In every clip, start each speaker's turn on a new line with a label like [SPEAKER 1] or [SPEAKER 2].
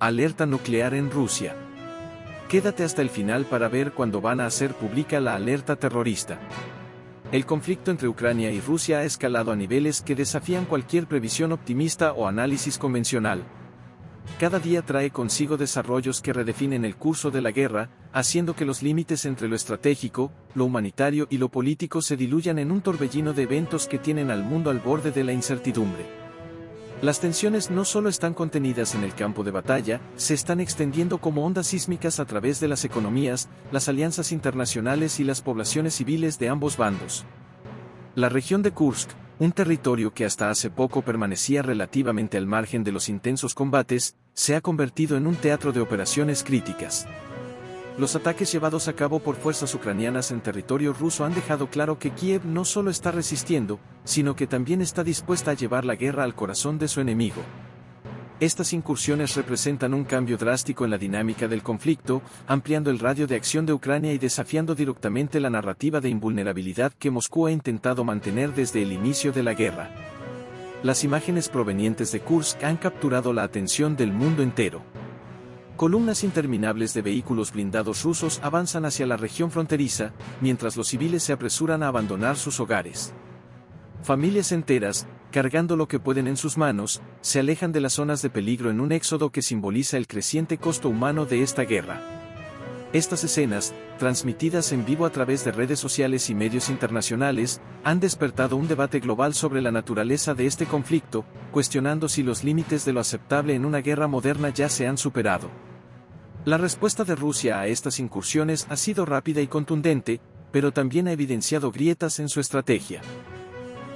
[SPEAKER 1] Alerta nuclear en Rusia. Quédate hasta el final para ver cuándo van a hacer pública la alerta terrorista. El conflicto entre Ucrania y Rusia ha escalado a niveles que desafían cualquier previsión optimista o análisis convencional. Cada día trae consigo desarrollos que redefinen el curso de la guerra, haciendo que los límites entre lo estratégico, lo humanitario y lo político se diluyan en un torbellino de eventos que tienen al mundo al borde de la incertidumbre. Las tensiones no solo están contenidas en el campo de batalla, se están extendiendo como ondas sísmicas a través de las economías, las alianzas internacionales y las poblaciones civiles de ambos bandos. La región de Kursk, un territorio que hasta hace poco permanecía relativamente al margen de los intensos combates, se ha convertido en un teatro de operaciones críticas. Los ataques llevados a cabo por fuerzas ucranianas en territorio ruso han dejado claro que Kiev no solo está resistiendo, sino que también está dispuesta a llevar la guerra al corazón de su enemigo. Estas incursiones representan un cambio drástico en la dinámica del conflicto, ampliando el radio de acción de Ucrania y desafiando directamente la narrativa de invulnerabilidad que Moscú ha intentado mantener desde el inicio de la guerra. Las imágenes provenientes de Kursk han capturado la atención del mundo entero. Columnas interminables de vehículos blindados rusos avanzan hacia la región fronteriza, mientras los civiles se apresuran a abandonar sus hogares. Familias enteras, cargando lo que pueden en sus manos, se alejan de las zonas de peligro en un éxodo que simboliza el creciente costo humano de esta guerra. Estas escenas, transmitidas en vivo a través de redes sociales y medios internacionales, han despertado un debate global sobre la naturaleza de este conflicto, cuestionando si los límites de lo aceptable en una guerra moderna ya se han superado. La respuesta de Rusia a estas incursiones ha sido rápida y contundente, pero también ha evidenciado grietas en su estrategia.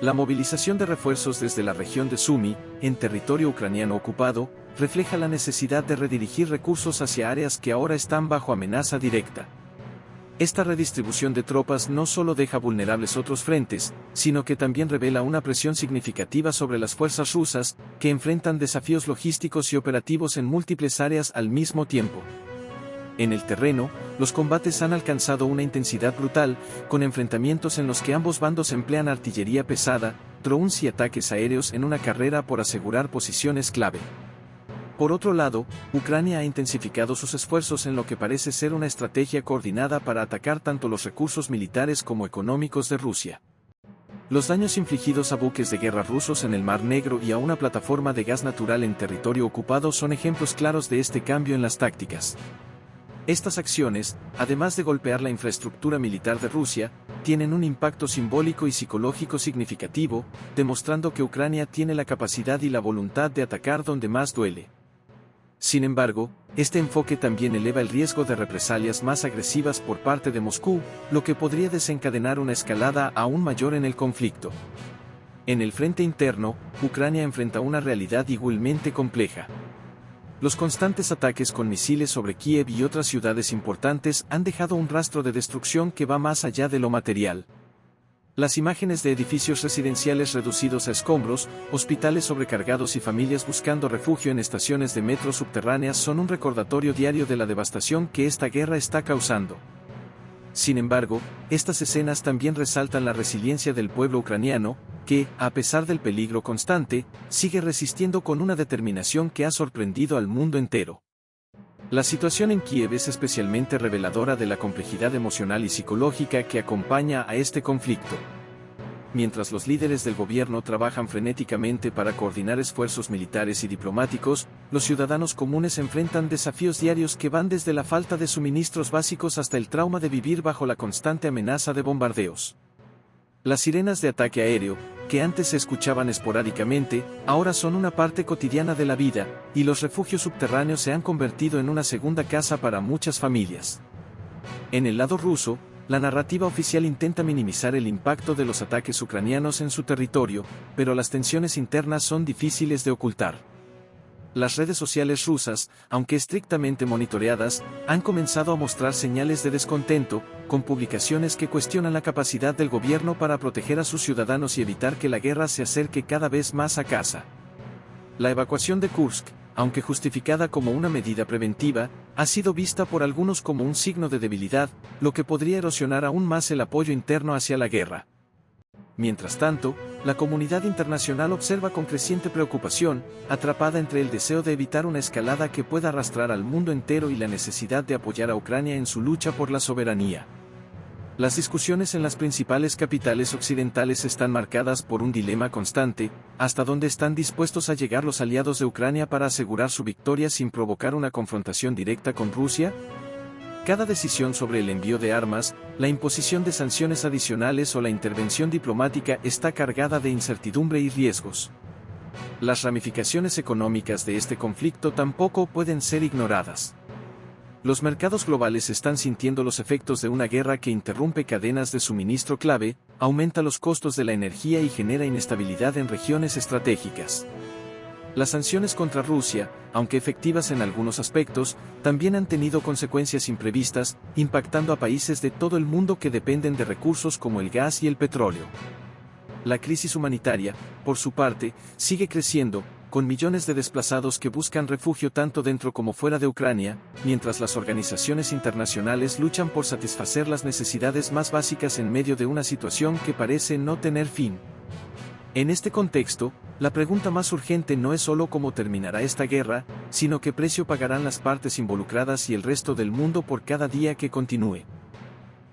[SPEAKER 1] La movilización de refuerzos desde la región de Sumy, en territorio ucraniano ocupado, refleja la necesidad de redirigir recursos hacia áreas que ahora están bajo amenaza directa. Esta redistribución de tropas no solo deja vulnerables otros frentes, sino que también revela una presión significativa sobre las fuerzas rusas, que enfrentan desafíos logísticos y operativos en múltiples áreas al mismo tiempo. En el terreno, los combates han alcanzado una intensidad brutal, con enfrentamientos en los que ambos bandos emplean artillería pesada, drones y ataques aéreos en una carrera por asegurar posiciones clave. Por otro lado, Ucrania ha intensificado sus esfuerzos en lo que parece ser una estrategia coordinada para atacar tanto los recursos militares como económicos de Rusia. Los daños infligidos a buques de guerra rusos en el Mar Negro y a una plataforma de gas natural en territorio ocupado son ejemplos claros de este cambio en las tácticas. Estas acciones, además de golpear la infraestructura militar de Rusia, tienen un impacto simbólico y psicológico significativo, demostrando que Ucrania tiene la capacidad y la voluntad de atacar donde más duele. Sin embargo, este enfoque también eleva el riesgo de represalias más agresivas por parte de Moscú, lo que podría desencadenar una escalada aún mayor en el conflicto. En el frente interno, Ucrania enfrenta una realidad igualmente compleja. Los constantes ataques con misiles sobre Kiev y otras ciudades importantes han dejado un rastro de destrucción que va más allá de lo material. Las imágenes de edificios residenciales reducidos a escombros, hospitales sobrecargados y familias buscando refugio en estaciones de metro subterráneas son un recordatorio diario de la devastación que esta guerra está causando. Sin embargo, estas escenas también resaltan la resiliencia del pueblo ucraniano, que, a pesar del peligro constante, sigue resistiendo con una determinación que ha sorprendido al mundo entero. La situación en Kiev es especialmente reveladora de la complejidad emocional y psicológica que acompaña a este conflicto. Mientras los líderes del gobierno trabajan frenéticamente para coordinar esfuerzos militares y diplomáticos, los ciudadanos comunes enfrentan desafíos diarios que van desde la falta de suministros básicos hasta el trauma de vivir bajo la constante amenaza de bombardeos. Las sirenas de ataque aéreo, que antes se escuchaban esporádicamente, ahora son una parte cotidiana de la vida, y los refugios subterráneos se han convertido en una segunda casa para muchas familias. En el lado ruso, la narrativa oficial intenta minimizar el impacto de los ataques ucranianos en su territorio, pero las tensiones internas son difíciles de ocultar. Las redes sociales rusas, aunque estrictamente monitoreadas, han comenzado a mostrar señales de descontento, con publicaciones que cuestionan la capacidad del gobierno para proteger a sus ciudadanos y evitar que la guerra se acerque cada vez más a casa. La evacuación de Kursk, aunque justificada como una medida preventiva, ha sido vista por algunos como un signo de debilidad, lo que podría erosionar aún más el apoyo interno hacia la guerra. Mientras tanto, la comunidad internacional observa con creciente preocupación, atrapada entre el deseo de evitar una escalada que pueda arrastrar al mundo entero y la necesidad de apoyar a Ucrania en su lucha por la soberanía. Las discusiones en las principales capitales occidentales están marcadas por un dilema constante: ¿hasta dónde están dispuestos a llegar los aliados de Ucrania para asegurar su victoria sin provocar una confrontación directa con Rusia? Cada decisión sobre el envío de armas, la imposición de sanciones adicionales o la intervención diplomática está cargada de incertidumbre y riesgos. Las ramificaciones económicas de este conflicto tampoco pueden ser ignoradas. Los mercados globales están sintiendo los efectos de una guerra que interrumpe cadenas de suministro clave, aumenta los costos de la energía y genera inestabilidad en regiones estratégicas. Las sanciones contra Rusia, aunque efectivas en algunos aspectos, también han tenido consecuencias imprevistas, impactando a países de todo el mundo que dependen de recursos como el gas y el petróleo. La crisis humanitaria, por su parte, sigue creciendo, con millones de desplazados que buscan refugio tanto dentro como fuera de Ucrania, mientras las organizaciones internacionales luchan por satisfacer las necesidades más básicas en medio de una situación que parece no tener fin. En este contexto, la pregunta más urgente no es solo cómo terminará esta guerra, sino qué precio pagarán las partes involucradas y el resto del mundo por cada día que continúe.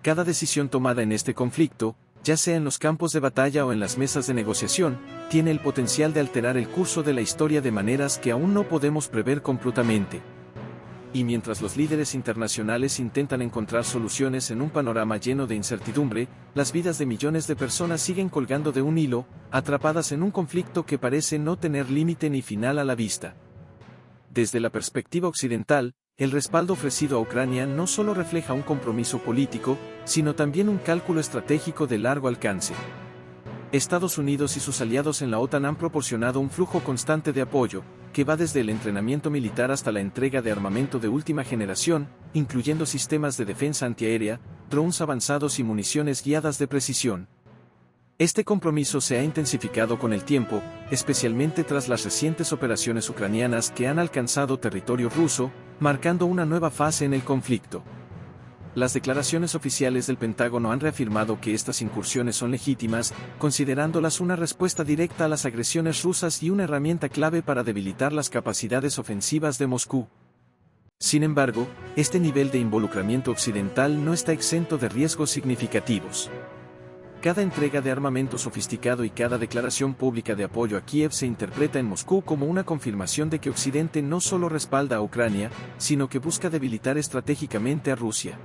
[SPEAKER 1] Cada decisión tomada en este conflicto, ya sea en los campos de batalla o en las mesas de negociación, tiene el potencial de alterar el curso de la historia de maneras que aún no podemos prever completamente. Y mientras los líderes internacionales intentan encontrar soluciones en un panorama lleno de incertidumbre, las vidas de millones de personas siguen colgando de un hilo, atrapadas en un conflicto que parece no tener límite ni final a la vista. Desde la perspectiva occidental, el respaldo ofrecido a Ucrania no solo refleja un compromiso político, sino también un cálculo estratégico de largo alcance. Estados Unidos y sus aliados en la OTAN han proporcionado un flujo constante de apoyo, que va desde el entrenamiento militar hasta la entrega de armamento de última generación, incluyendo sistemas de defensa antiaérea, drones avanzados y municiones guiadas de precisión. Este compromiso se ha intensificado con el tiempo, especialmente tras las recientes operaciones ucranianas que han alcanzado territorio ruso, marcando una nueva fase en el conflicto. Las declaraciones oficiales del Pentágono han reafirmado que estas incursiones son legítimas, considerándolas una respuesta directa a las agresiones rusas y una herramienta clave para debilitar las capacidades ofensivas de Moscú. Sin embargo, este nivel de involucramiento occidental no está exento de riesgos significativos. Cada entrega de armamento sofisticado y cada declaración pública de apoyo a Kiev se interpreta en Moscú como una confirmación de que Occidente no solo respalda a Ucrania, sino que busca debilitar estratégicamente a Rusia.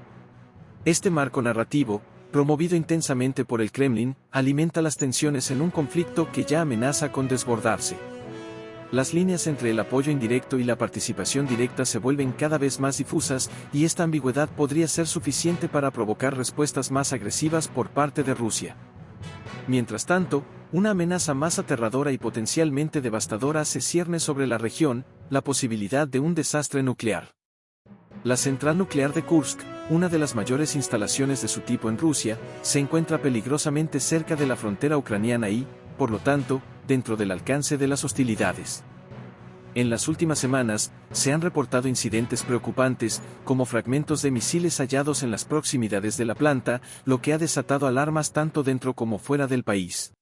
[SPEAKER 1] Este marco narrativo, promovido intensamente por el Kremlin, alimenta las tensiones en un conflicto que ya amenaza con desbordarse. Las líneas entre el apoyo indirecto y la participación directa se vuelven cada vez más difusas, y esta ambigüedad podría ser suficiente para provocar respuestas más agresivas por parte de Rusia. Mientras tanto, una amenaza más aterradora y potencialmente devastadora se cierne sobre la región: la posibilidad de un desastre nuclear. La central nuclear de Kursk, una de las mayores instalaciones de su tipo en Rusia, se encuentra peligrosamente cerca de la frontera ucraniana y, por lo tanto, dentro del alcance de las hostilidades. En las últimas semanas, se han reportado incidentes preocupantes, como fragmentos de misiles hallados en las proximidades de la planta, lo que ha desatado alarmas tanto dentro como fuera del país.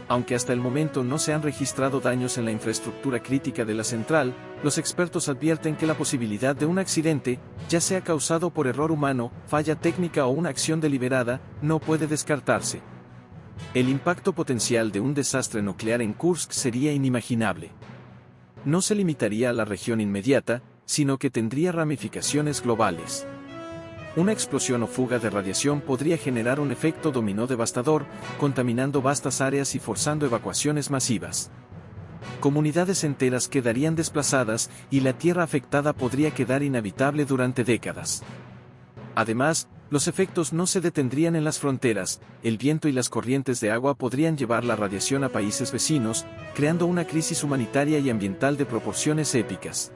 [SPEAKER 1] Aunque hasta el momento no se han registrado daños en la infraestructura crítica de la central, los expertos advierten que la posibilidad de un accidente, ya sea causado por error humano, falla técnica o una acción deliberada, no puede descartarse. El impacto potencial de un desastre nuclear en Kursk sería inimaginable. No se limitaría a la región inmediata, sino que tendría ramificaciones globales. Una explosión o fuga de radiación podría generar un efecto dominó devastador, contaminando vastas áreas y forzando evacuaciones masivas. Comunidades enteras quedarían desplazadas, y la tierra afectada podría quedar inhabitable durante décadas. Además, los efectos no se detendrían en las fronteras: el viento y las corrientes de agua podrían llevar la radiación a países vecinos, creando una crisis humanitaria y ambiental de proporciones épicas.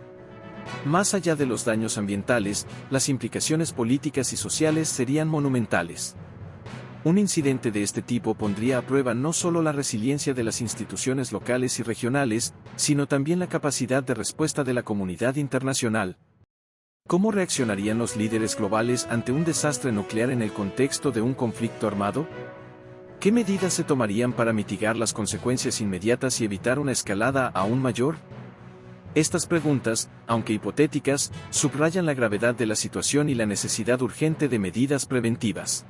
[SPEAKER 1] Más allá de los daños ambientales, las implicaciones políticas y sociales serían monumentales. Un incidente de este tipo pondría a prueba no solo la resiliencia de las instituciones locales y regionales, sino también la capacidad de respuesta de la comunidad internacional. ¿Cómo reaccionarían los líderes globales ante un desastre nuclear en el contexto de un conflicto armado? ¿Qué medidas se tomarían para mitigar las consecuencias inmediatas y evitar una escalada aún mayor? Estas preguntas, aunque hipotéticas, subrayan la gravedad de la situación y la necesidad urgente de medidas preventivas.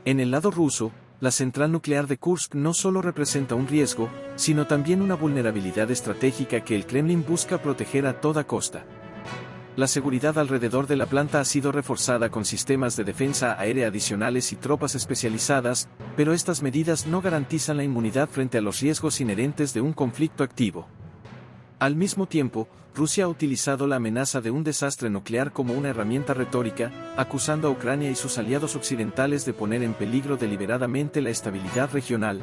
[SPEAKER 1] En el lado ruso, la central nuclear de Kursk no solo representa un riesgo, sino también una vulnerabilidad estratégica que el Kremlin busca proteger a toda costa. La seguridad alrededor de la planta ha sido reforzada con sistemas de defensa aérea adicionales y tropas especializadas, pero estas medidas no garantizan la inmunidad frente a los riesgos inherentes de un conflicto activo. Al mismo tiempo, Rusia ha utilizado la amenaza de un desastre nuclear como una herramienta retórica, acusando a Ucrania y sus aliados occidentales de poner en peligro deliberadamente la estabilidad regional.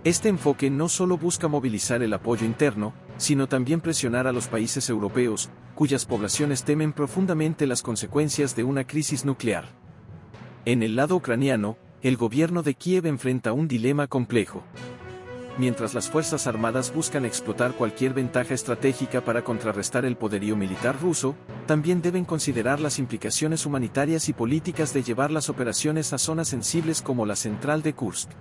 [SPEAKER 1] Este enfoque no solo busca movilizar el apoyo interno, sino también presionar a los países europeos, cuyas poblaciones temen profundamente las consecuencias de una crisis nuclear. En el lado ucraniano, el gobierno de Kiev enfrenta un dilema complejo. Mientras las Fuerzas Armadas buscan explotar cualquier ventaja estratégica para contrarrestar el poderío militar ruso, también deben considerar las implicaciones humanitarias y políticas de llevar las operaciones a zonas sensibles como la central de Kursk.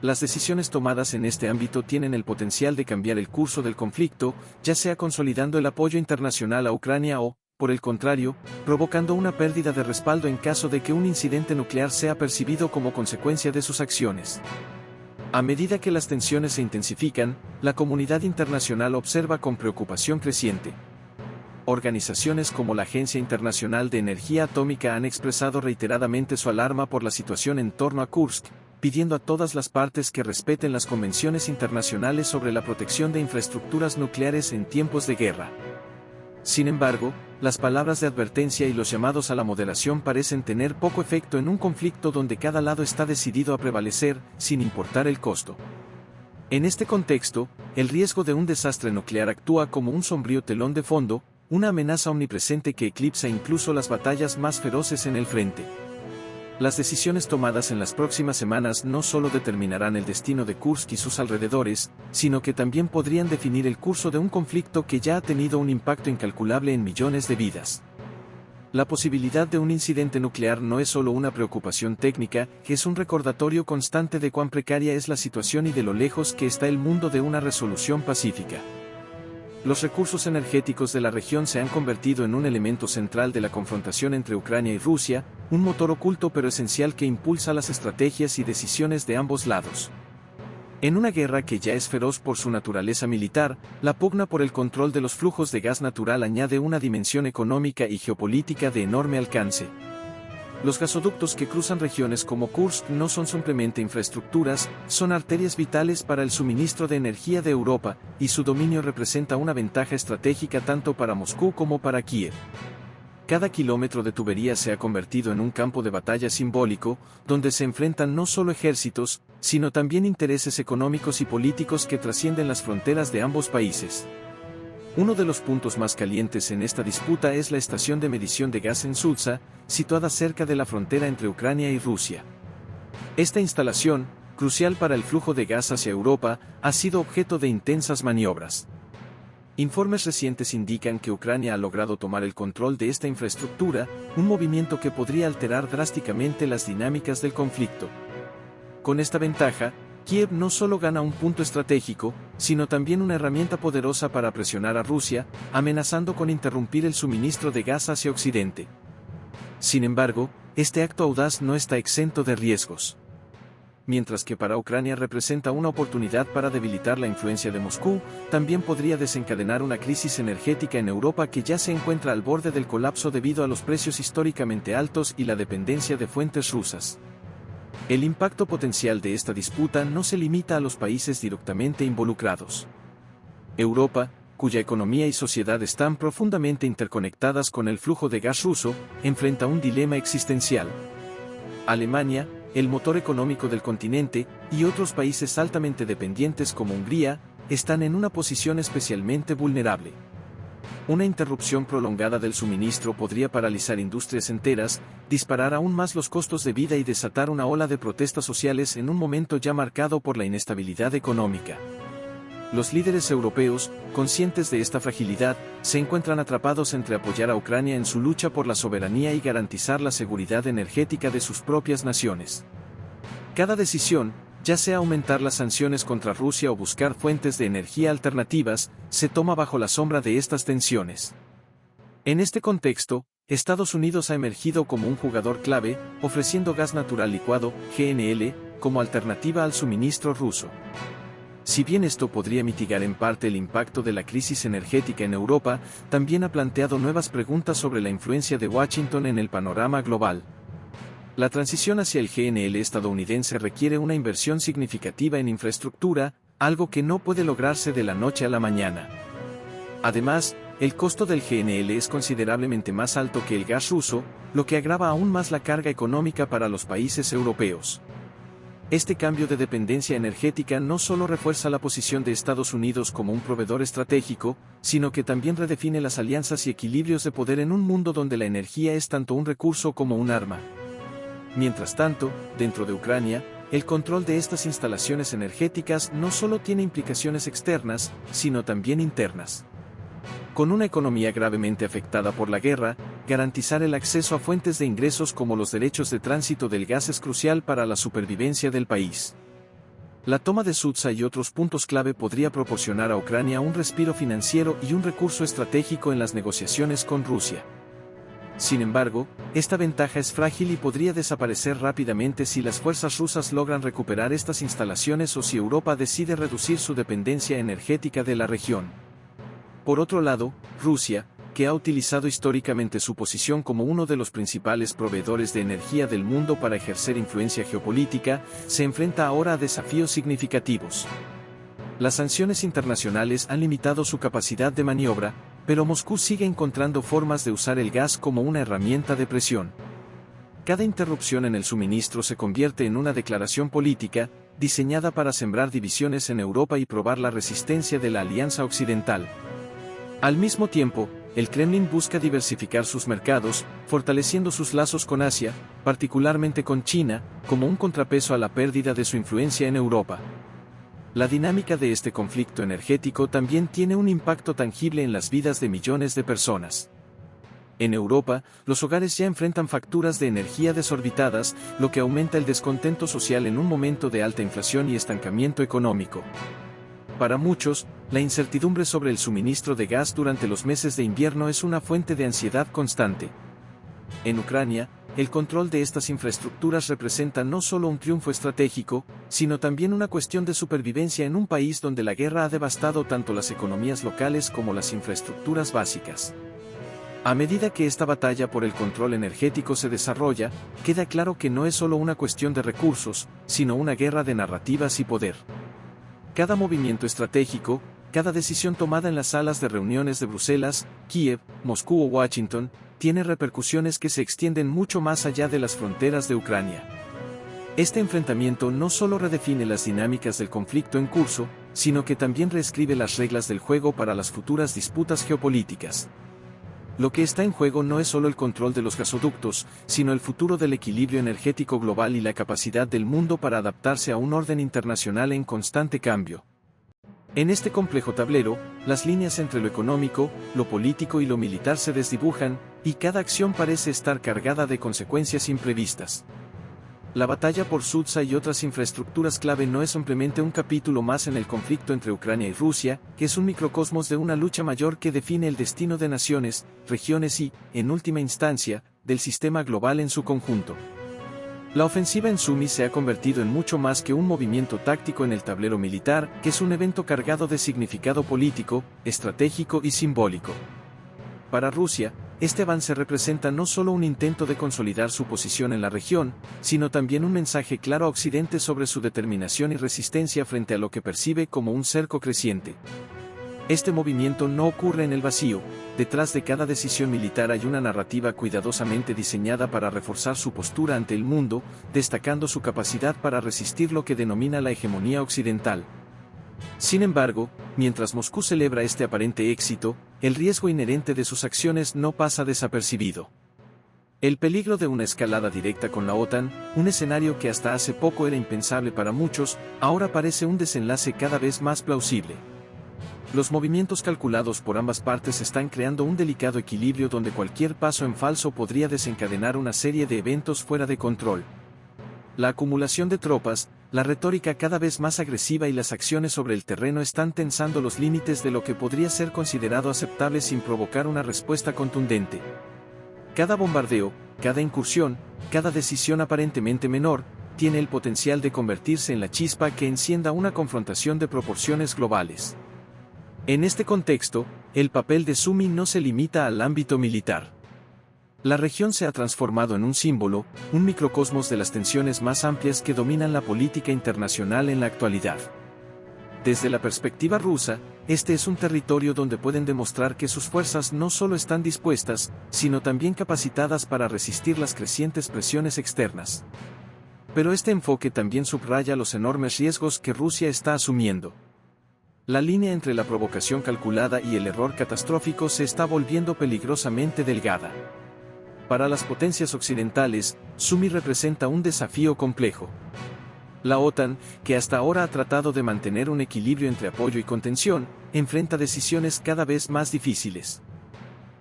[SPEAKER 1] Las decisiones tomadas en este ámbito tienen el potencial de cambiar el curso del conflicto, ya sea consolidando el apoyo internacional a Ucrania o, por el contrario, provocando una pérdida de respaldo en caso de que un incidente nuclear sea percibido como consecuencia de sus acciones. A medida que las tensiones se intensifican, la comunidad internacional observa con preocupación creciente. Organizaciones como la Agencia Internacional de Energía Atómica han expresado reiteradamente su alarma por la situación en torno a Kursk, pidiendo a todas las partes que respeten las convenciones internacionales sobre la protección de infraestructuras nucleares en tiempos de guerra. Sin embargo, las palabras de advertencia y los llamados a la moderación parecen tener poco efecto en un conflicto donde cada lado está decidido a prevalecer, sin importar el costo. En este contexto, el riesgo de un desastre nuclear actúa como un sombrío telón de fondo, una amenaza omnipresente que eclipsa incluso las batallas más feroces en el frente. Las decisiones tomadas en las próximas semanas no solo determinarán el destino de Kursk y sus alrededores, sino que también podrían definir el curso de un conflicto que ya ha tenido un impacto incalculable en millones de vidas. La posibilidad de un incidente nuclear no es solo una preocupación técnica, es un recordatorio constante de cuán precaria es la situación y de lo lejos que está el mundo de una resolución pacífica. Los recursos energéticos de la región se han convertido en un elemento central de la confrontación entre Ucrania y Rusia, un motor oculto pero esencial que impulsa las estrategias y decisiones de ambos lados. En una guerra que ya es feroz por su naturaleza militar, la pugna por el control de los flujos de gas natural añade una dimensión económica y geopolítica de enorme alcance. Los gasoductos que cruzan regiones como Kursk no son simplemente infraestructuras, son arterias vitales para el suministro de energía de Europa, y su dominio representa una ventaja estratégica tanto para Moscú como para Kiev. Cada kilómetro de tubería se ha convertido en un campo de batalla simbólico, donde se enfrentan no solo ejércitos, sino también intereses económicos y políticos que trascienden las fronteras de ambos países. Uno de los puntos más calientes en esta disputa es la estación de medición de gas en Sulza, situada cerca de la frontera entre Ucrania y Rusia. Esta instalación, crucial para el flujo de gas hacia Europa, ha sido objeto de intensas maniobras. Informes recientes indican que Ucrania ha logrado tomar el control de esta infraestructura, un movimiento que podría alterar drásticamente las dinámicas del conflicto. Con esta ventaja, Kiev no solo gana un punto estratégico, sino también una herramienta poderosa para presionar a Rusia, amenazando con interrumpir el suministro de gas hacia Occidente. Sin embargo, este acto audaz no está exento de riesgos. Mientras que para Ucrania representa una oportunidad para debilitar la influencia de Moscú, también podría desencadenar una crisis energética en Europa que ya se encuentra al borde del colapso debido a los precios históricamente altos y la dependencia de fuentes rusas. El impacto potencial de esta disputa no se limita a los países directamente involucrados. Europa, cuya economía y sociedad están profundamente interconectadas con el flujo de gas ruso, enfrenta un dilema existencial. Alemania, el motor económico del continente, y otros países altamente dependientes como Hungría, están en una posición especialmente vulnerable. Una interrupción prolongada del suministro podría paralizar industrias enteras, disparar aún más los costos de vida y desatar una ola de protestas sociales en un momento ya marcado por la inestabilidad económica. Los líderes europeos, conscientes de esta fragilidad, se encuentran atrapados entre apoyar a Ucrania en su lucha por la soberanía y garantizar la seguridad energética de sus propias naciones. Cada decisión, ya sea aumentar las sanciones contra Rusia o buscar fuentes de energía alternativas, se toma bajo la sombra de estas tensiones. En este contexto, Estados Unidos ha emergido como un jugador clave, ofreciendo gas natural licuado, GNL, como alternativa al suministro ruso. Si bien esto podría mitigar en parte el impacto de la crisis energética en Europa, también ha planteado nuevas preguntas sobre la influencia de Washington en el panorama global. La transición hacia el GNL estadounidense requiere una inversión significativa en infraestructura, algo que no puede lograrse de la noche a la mañana. Además, el costo del GNL es considerablemente más alto que el gas ruso, lo que agrava aún más la carga económica para los países europeos. Este cambio de dependencia energética no solo refuerza la posición de Estados Unidos como un proveedor estratégico, sino que también redefine las alianzas y equilibrios de poder en un mundo donde la energía es tanto un recurso como un arma. Mientras tanto, dentro de Ucrania, el control de estas instalaciones energéticas no solo tiene implicaciones externas, sino también internas. Con una economía gravemente afectada por la guerra, garantizar el acceso a fuentes de ingresos como los derechos de tránsito del gas es crucial para la supervivencia del país. La toma de Sudza y otros puntos clave podría proporcionar a Ucrania un respiro financiero y un recurso estratégico en las negociaciones con Rusia. Sin embargo, esta ventaja es frágil y podría desaparecer rápidamente si las fuerzas rusas logran recuperar estas instalaciones o si Europa decide reducir su dependencia energética de la región. Por otro lado, Rusia, que ha utilizado históricamente su posición como uno de los principales proveedores de energía del mundo para ejercer influencia geopolítica, se enfrenta ahora a desafíos significativos. Las sanciones internacionales han limitado su capacidad de maniobra, pero Moscú sigue encontrando formas de usar el gas como una herramienta de presión. Cada interrupción en el suministro se convierte en una declaración política, diseñada para sembrar divisiones en Europa y probar la resistencia de la Alianza Occidental. Al mismo tiempo, el Kremlin busca diversificar sus mercados, fortaleciendo sus lazos con Asia, particularmente con China, como un contrapeso a la pérdida de su influencia en Europa. La dinámica de este conflicto energético también tiene un impacto tangible en las vidas de millones de personas. En Europa, los hogares ya enfrentan facturas de energía desorbitadas, lo que aumenta el descontento social en un momento de alta inflación y estancamiento económico. Para muchos, la incertidumbre sobre el suministro de gas durante los meses de invierno es una fuente de ansiedad constante. En Ucrania, el control de estas infraestructuras representa no solo un triunfo estratégico, sino también una cuestión de supervivencia en un país donde la guerra ha devastado tanto las economías locales como las infraestructuras básicas. A medida que esta batalla por el control energético se desarrolla, queda claro que no es solo una cuestión de recursos, sino una guerra de narrativas y poder. Cada movimiento estratégico, cada decisión tomada en las salas de reuniones de Bruselas, Kiev, Moscú o Washington, tiene repercusiones que se extienden mucho más allá de las fronteras de Ucrania. Este enfrentamiento no solo redefine las dinámicas del conflicto en curso, sino que también reescribe las reglas del juego para las futuras disputas geopolíticas. Lo que está en juego no es solo el control de los gasoductos, sino el futuro del equilibrio energético global y la capacidad del mundo para adaptarse a un orden internacional en constante cambio. En este complejo tablero, las líneas entre lo económico, lo político y lo militar se desdibujan, y cada acción parece estar cargada de consecuencias imprevistas. La batalla por Sudza y otras infraestructuras clave no es simplemente un capítulo más en el conflicto entre Ucrania y Rusia, que es un microcosmos de una lucha mayor que define el destino de naciones, regiones y, en última instancia, del sistema global en su conjunto. La ofensiva en Sumy se ha convertido en mucho más que un movimiento táctico en el tablero militar, que es un evento cargado de significado político, estratégico y simbólico. Para Rusia, este avance representa no solo un intento de consolidar su posición en la región, sino también un mensaje claro a Occidente sobre su determinación y resistencia frente a lo que percibe como un cerco creciente. Este movimiento no ocurre en el vacío, detrás de cada decisión militar hay una narrativa cuidadosamente diseñada para reforzar su postura ante el mundo, destacando su capacidad para resistir lo que denomina la hegemonía occidental. Sin embargo, mientras Moscú celebra este aparente éxito, el riesgo inherente de sus acciones no pasa desapercibido. El peligro de una escalada directa con la OTAN, un escenario que hasta hace poco era impensable para muchos, ahora parece un desenlace cada vez más plausible. Los movimientos calculados por ambas partes están creando un delicado equilibrio donde cualquier paso en falso podría desencadenar una serie de eventos fuera de control. La acumulación de tropas, la retórica cada vez más agresiva y las acciones sobre el terreno están tensando los límites de lo que podría ser considerado aceptable sin provocar una respuesta contundente. Cada bombardeo, cada incursión, cada decisión aparentemente menor, tiene el potencial de convertirse en la chispa que encienda una confrontación de proporciones globales. En este contexto, el papel de Sumi no se limita al ámbito militar. La región se ha transformado en un símbolo, un microcosmos de las tensiones más amplias que dominan la política internacional en la actualidad. Desde la perspectiva rusa, este es un territorio donde pueden demostrar que sus fuerzas no solo están dispuestas, sino también capacitadas para resistir las crecientes presiones externas. Pero este enfoque también subraya los enormes riesgos que Rusia está asumiendo. La línea entre la provocación calculada y el error catastrófico se está volviendo peligrosamente delgada. Para las potencias occidentales, Sumi representa un desafío complejo. La OTAN, que hasta ahora ha tratado de mantener un equilibrio entre apoyo y contención, enfrenta decisiones cada vez más difíciles.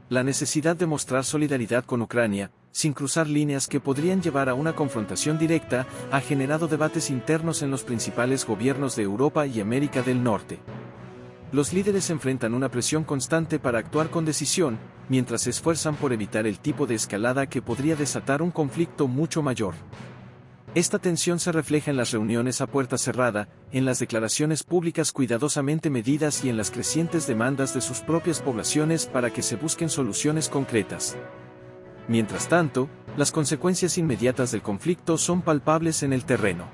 [SPEAKER 1] La necesidad de mostrar solidaridad con Ucrania, sin cruzar líneas que podrían llevar a una confrontación directa, ha generado debates internos en los principales gobiernos de Europa y América del Norte. Los líderes enfrentan una presión constante para actuar con decisión, mientras se esfuerzan por evitar el tipo de escalada que podría desatar un conflicto mucho mayor. Esta tensión se refleja en las reuniones a puerta cerrada, en las declaraciones públicas cuidadosamente medidas y en las crecientes demandas de sus propias poblaciones para que se busquen soluciones concretas. Mientras tanto, las consecuencias inmediatas del conflicto son palpables en el terreno.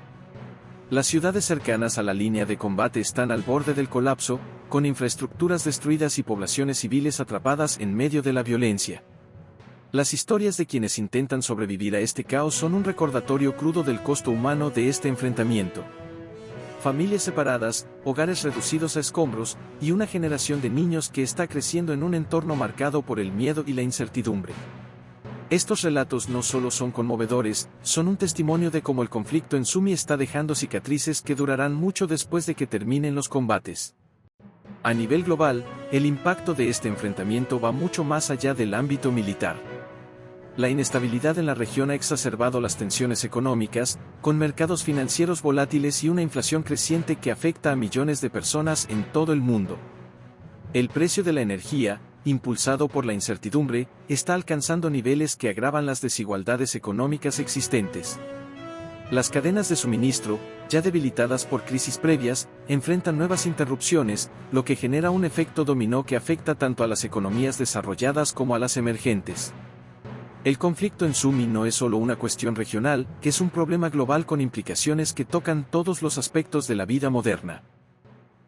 [SPEAKER 1] Las ciudades cercanas a la línea de combate están al borde del colapso, con infraestructuras destruidas y poblaciones civiles atrapadas en medio de la violencia. Las historias de quienes intentan sobrevivir a este caos son un recordatorio crudo del costo humano de este enfrentamiento. Familias separadas, hogares reducidos a escombros, y una generación de niños que está creciendo en un entorno marcado por el miedo y la incertidumbre. Estos relatos no solo son conmovedores, son un testimonio de cómo el conflicto en Sumi está dejando cicatrices que durarán mucho después de que terminen los combates. A nivel global, el impacto de este enfrentamiento va mucho más allá del ámbito militar. La inestabilidad en la región ha exacerbado las tensiones económicas, con mercados financieros volátiles y una inflación creciente que afecta a millones de personas en todo el mundo. El precio de la energía, impulsado por la incertidumbre, está alcanzando niveles que agravan las desigualdades económicas existentes. Las cadenas de suministro, ya debilitadas por crisis previas, enfrentan nuevas interrupciones, lo que genera un efecto dominó que afecta tanto a las economías desarrolladas como a las emergentes. El conflicto en Sumi no es solo una cuestión regional, es un problema global con implicaciones que tocan todos los aspectos de la vida moderna.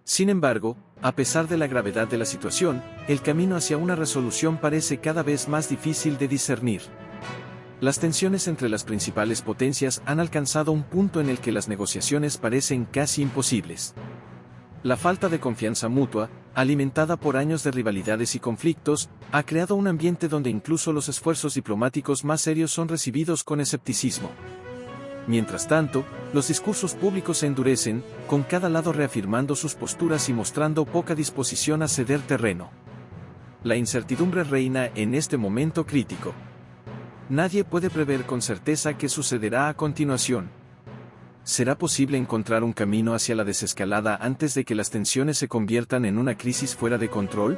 [SPEAKER 1] Sin embargo, a pesar de la gravedad de la situación, el camino hacia una resolución parece cada vez más difícil de discernir. Las tensiones entre las principales potencias han alcanzado un punto en el que las negociaciones parecen casi imposibles. La falta de confianza mutua, alimentada por años de rivalidades y conflictos, ha creado un ambiente donde incluso los esfuerzos diplomáticos más serios son recibidos con escepticismo. Mientras tanto, los discursos públicos se endurecen, con cada lado reafirmando sus posturas y mostrando poca disposición a ceder terreno. La incertidumbre reina en este momento crítico. Nadie puede prever con certeza qué sucederá a continuación. ¿Será posible encontrar un camino hacia la desescalada antes de que las tensiones se conviertan en una crisis fuera de control?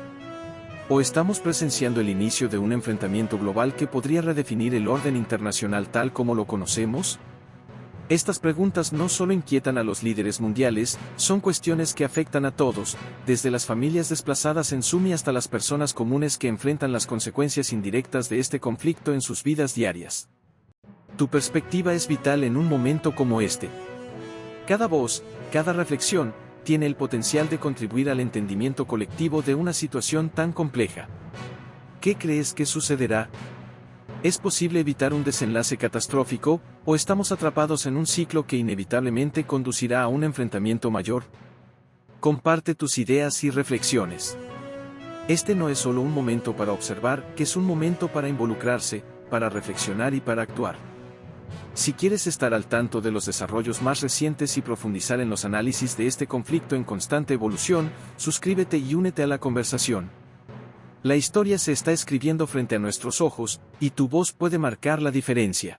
[SPEAKER 1] ¿O estamos presenciando el inicio de un enfrentamiento global que podría redefinir el orden internacional tal como lo conocemos? Estas preguntas no solo inquietan a los líderes mundiales, son cuestiones que afectan a todos, desde las familias desplazadas en Sumi hasta las personas comunes que enfrentan las consecuencias indirectas de este conflicto en sus vidas diarias. Tu perspectiva es vital en un momento como este. Cada voz, cada reflexión, tiene el potencial de contribuir al entendimiento colectivo de una situación tan compleja. ¿Qué crees que sucederá? ¿Es posible evitar un desenlace catastrófico, o estamos atrapados en un ciclo que inevitablemente conducirá a un enfrentamiento mayor? Comparte tus ideas y reflexiones. Este no es solo un momento para observar, es un momento para involucrarse, para reflexionar y para actuar. Si quieres estar al tanto de los desarrollos más recientes y profundizar en los análisis de este conflicto en constante evolución, suscríbete y únete a la conversación. La historia se está escribiendo frente a nuestros ojos, y tu voz puede marcar la diferencia.